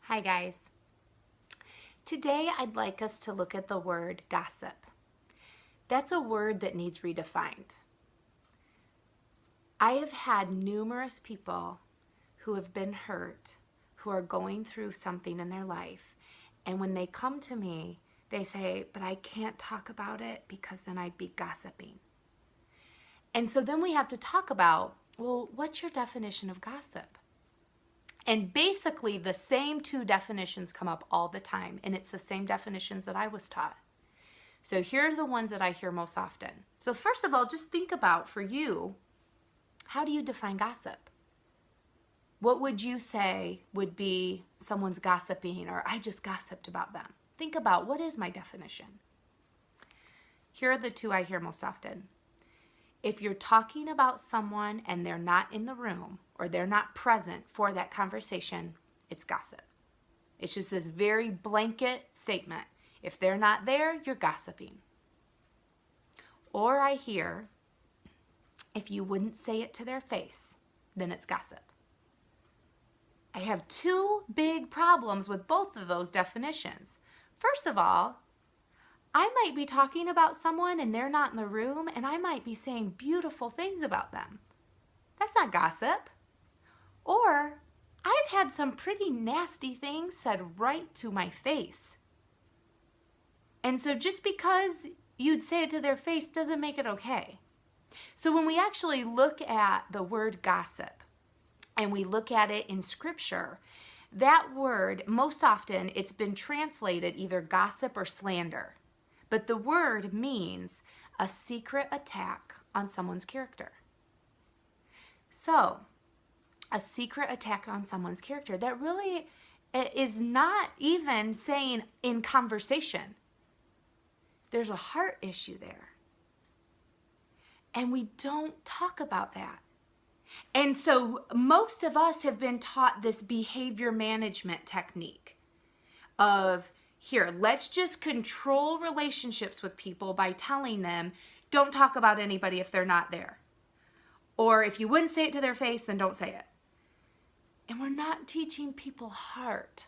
Hi guys. Today I'd like us to look at the word gossip. That's a word that needs redefined. I have had numerous people who have been hurt, who are going through something in their life, and when they come to me, they say, but I can't talk about it because then I'd be gossiping. And so then we have to talk about, well, what's your definition of gossip? And basically the same two definitions come up all the time, and it's the same definitions that I was taught. So here are the ones that I hear most often. So first of all, just think about, for you, how do you define gossip? What would you say would be someone's gossiping, or I just gossiped about them? Think about, what is my definition? Here are the two I hear most often. If you're talking about someone and they're not in the room or they're not present for that conversation, it's gossip. It's just this very blanket statement. If they're not there, you're gossiping. Or I hear, if you wouldn't say it to their face, then it's gossip. I have two big problems with both of those definitions. First of all, I might be talking about someone and they're not in the room, and I might be saying beautiful things about them. That's not gossip. Or I've had some pretty nasty things said right to my face. And so just because you'd say it to their face doesn't make it okay. So when we actually look at the word gossip and we look at it in Scripture, that word, most often it's been translated either gossip or slander. But the word means a secret attack on someone's character. So, a secret attack on someone's character, that really is not even saying in conversation. There's a heart issue there. And we don't talk about that. And so most of us have been taught this behavior management technique of, here, let's just control relationships with people by telling them, don't talk about anybody if they're not there. Or if you wouldn't say it to their face, then don't say it. And we're not teaching people heart.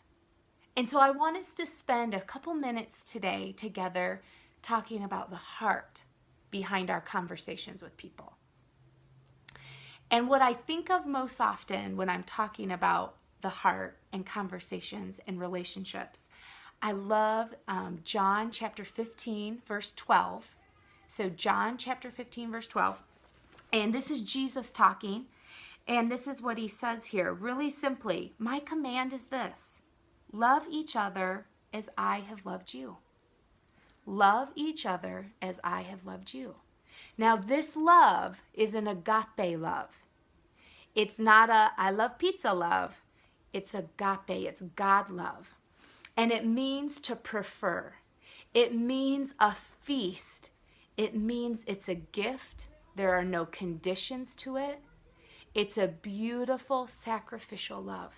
And so I want us to spend a couple minutes today together talking about the heart behind our conversations with people. And what I think of most often when I'm talking about the heart and conversations and relationships, I love John chapter 15, verse 12. So John chapter 15, verse 12. And this is Jesus talking. And this is what he says here. Really simply, my command is this: love each other as I have loved you. Love each other as I have loved you. Now this love is an agape love. It's not a I love pizza love. It's agape. It's God love. And it means to prefer. It means a feast. It means it's a gift. There are no conditions to it. It's a beautiful sacrificial love.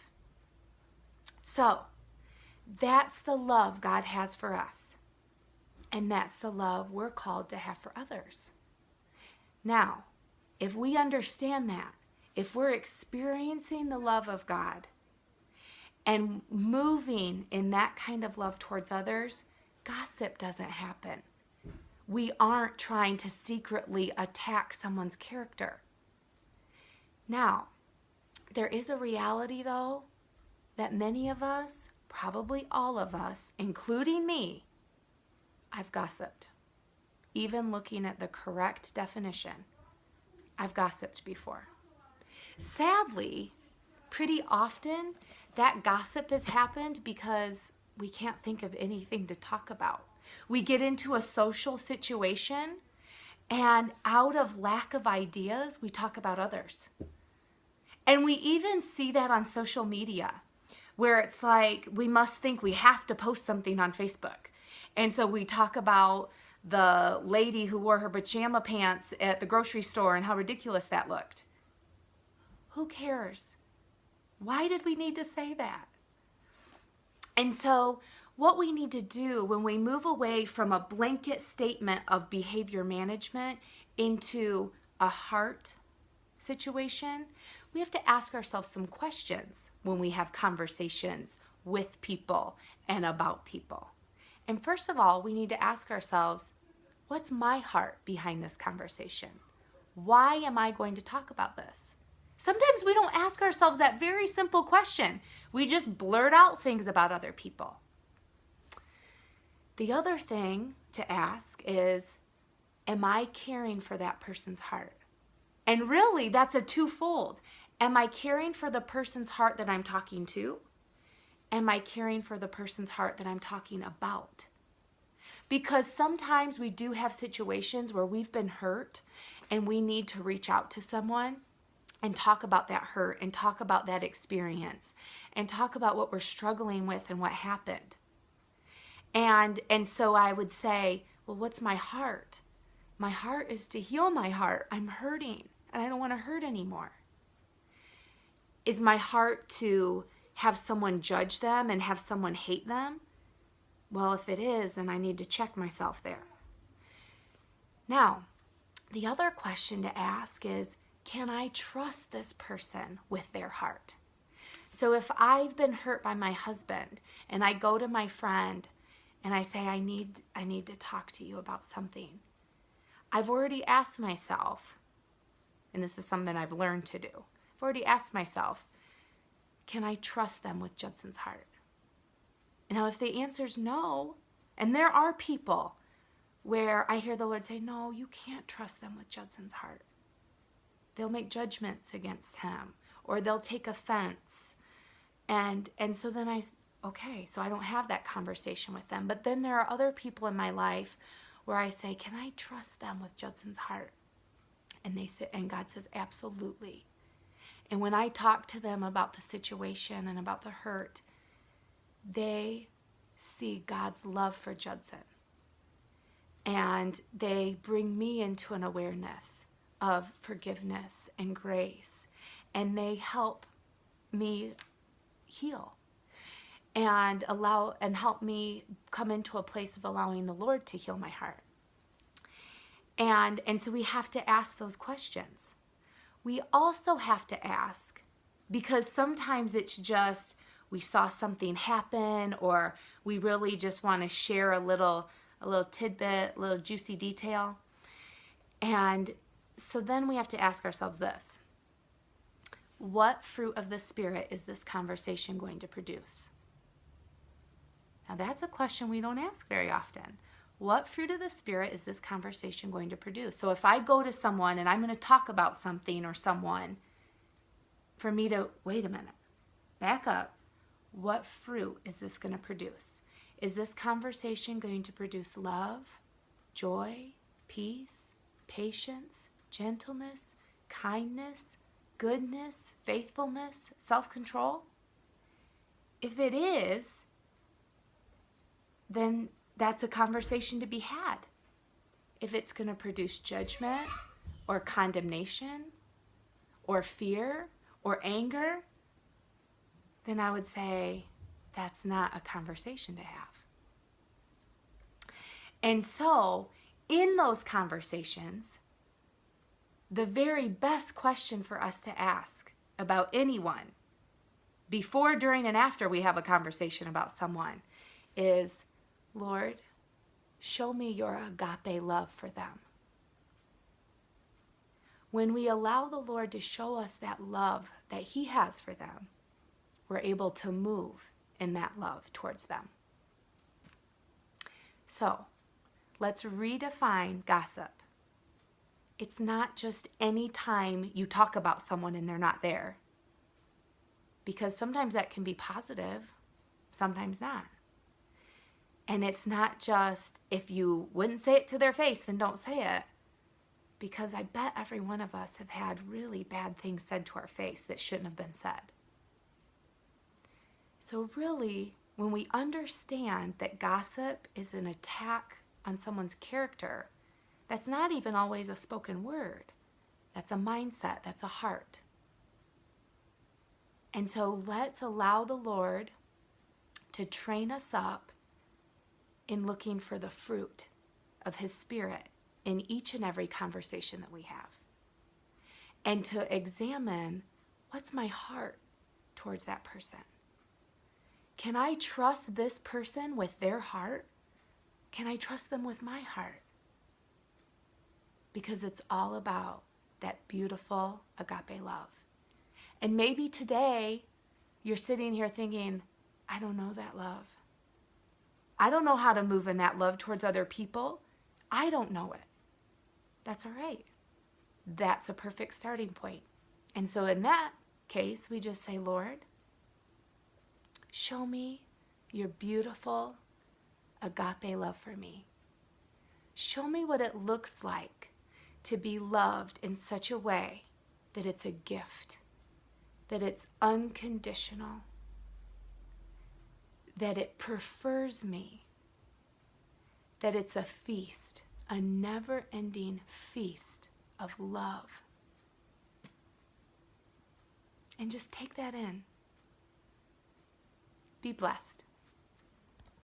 So, that's the love God has for us. And that's the love we're called to have for others. Now, if we understand that, if we're experiencing the love of God and moving in that kind of love towards others, gossip doesn't happen. We aren't trying to secretly attack someone's character. Now, there is a reality, though, that many of us, probably all of us, including me, I've gossiped. Even looking at the correct definition, I've gossiped before. Sadly, pretty often, that gossip has happened because we can't think of anything to talk about. We get into a social situation, and out of lack of ideas, we talk about others. And we even see that on social media, where it's like we must think we have to post something on Facebook. And so we talk about the lady who wore her pajama pants at the grocery store and how ridiculous that looked. Who cares? Why did we need to say that? And so what we need to do when we move away from a blanket statement of behavior management into a heart situation, we have to ask ourselves some questions when we have conversations with people and about people. And first of all, we need to ask ourselves, what's my heart behind this conversation? Why am I going to talk about this? Sometimes we don't ask ourselves that very simple question. We just blurt out things about other people. The other thing to ask is, am I caring for that person's heart? And really, that's a twofold. Am I caring for the person's heart that I'm talking to? Am I caring for the person's heart that I'm talking about? Because sometimes we do have situations where we've been hurt and we need to reach out to someone and talk about that hurt and talk about that experience and talk about what we're struggling with and what happened. And so I would say, well, what's my heart? My heart is to heal my heart. I'm hurting and I don't want to hurt anymore. Is my heart to have someone judge them and have someone hate them? Well, if it is, then I need to check myself there. Now, the other question to ask is, can I trust this person with their heart? So if I've been hurt by my husband and I go to my friend and I say, I need to talk to you about something, I've already asked myself, and this is something I've learned to do, I've already asked myself, can I trust them with Judson's heart? Now, if the answer is no, and there are people where I hear the Lord say, no, you can't trust them with Judson's heart. They'll make judgments against him, or they'll take offense. And so then okay, so I don't have that conversation with them. But then there are other people in my life where I say, can I trust them with Judson's heart? And God says, absolutely. And when I talk to them about the situation and about the hurt, they see God's love for Judson. And they bring me into an awareness of forgiveness and grace. And they help me heal and help me come into a place of allowing the Lord to heal my heart. And so we have to ask those questions. We also have to ask, because sometimes it's just we saw something happen, or we really just want to share a little tidbit, a little juicy detail. And so then we have to ask ourselves this: what fruit of the Spirit is this conversation going to produce? Now that's a question we don't ask very often. What fruit of the Spirit is this conversation going to produce? So if I go to someone and I'm going to talk about something or someone, for me to, wait a minute, back up. What fruit is this going to produce? Is this conversation going to produce love, joy, peace, patience, gentleness, kindness, goodness, faithfulness, self-control? If it is, then that's a conversation to be had. If it's going to produce judgment or condemnation or fear or anger, then I would say that's not a conversation to have. And so in those conversations, the very best question for us to ask about anyone, before, during, and after we have a conversation about someone, is, Lord, show me your agape love for them. When we allow the Lord to show us that love that he has for them, we're able to move in that love towards them. So, let's redefine gossip. It's not just any time you talk about someone and they're not there. Because sometimes that can be positive, sometimes not. And it's not just, if you wouldn't say it to their face, then don't say it. Because I bet every one of us have had really bad things said to our face that shouldn't have been said. So really, when we understand that gossip is an attack on someone's character, that's not even always a spoken word. That's a mindset. That's a heart. And so let's allow the Lord to train us up in looking for the fruit of his Spirit in each and every conversation that we have. And to examine, what's my heart towards that person? Can I trust this person with their heart? Can I trust them with my heart? Because it's all about that beautiful agape love. And maybe today you're sitting here thinking, I don't know that love. I don't know how to move in that love towards other people. I don't know it. That's all right. That's a perfect starting point. And so in that case, we just say, Lord, show me your beautiful agape love for me. Show me what it looks like to be loved in such a way that it's a gift, that it's unconditional, that it prefers me, that it's a feast, a never-ending feast of love. And just take that in. Be blessed.